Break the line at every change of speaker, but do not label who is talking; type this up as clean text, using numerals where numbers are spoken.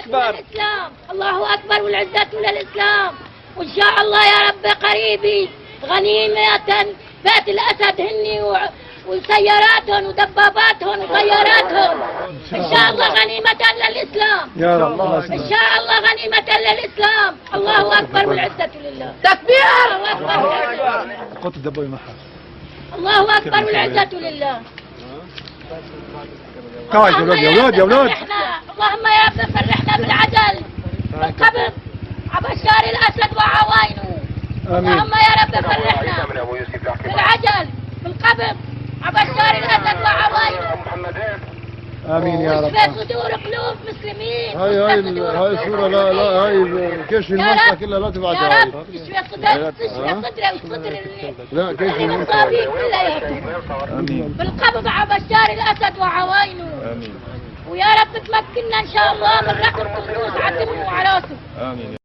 أكبر.
الإسلام. الله أكبر والعزة للإسلام. وإن شاء الله يا رب قريبي غنيمة بيت الأسد هني وسياراتهم ودباباتهم وطياراتهم إن شاء الله غنيمة للإسلام
يا رب.
إن شاء الله غنيمة للإسلام. الله أكبر والعزة لله.
تكبير.
الله أكبر.
قط الدبابة معها.
الله أكبر والعزة لله.
قاعد يا ولاد يا ولاد يا ولاد.
اللهم يا رب فرحنا بالعدل بالقبض على بشار الأسد وعوائنه. اللهم يا رب فرحنا بالعجل بالقبض على بشار الأسد وعوائنه.
امين يا رب.
واشفي صدور قلوب مسلمين.
هاي الصورة لا هاي كشف المنطقة كلها لا تبعدها.
يا رب اشفي صدره وصدر
لا كشف
اللي
المنطقة.
مصابين كلياتهم بالقبض على بشار الأسد وعوائنه.
آمين.
ويا رب تمكننا ان شاء الله من رحم القدوس على دمه وعلى راسه.
آمين.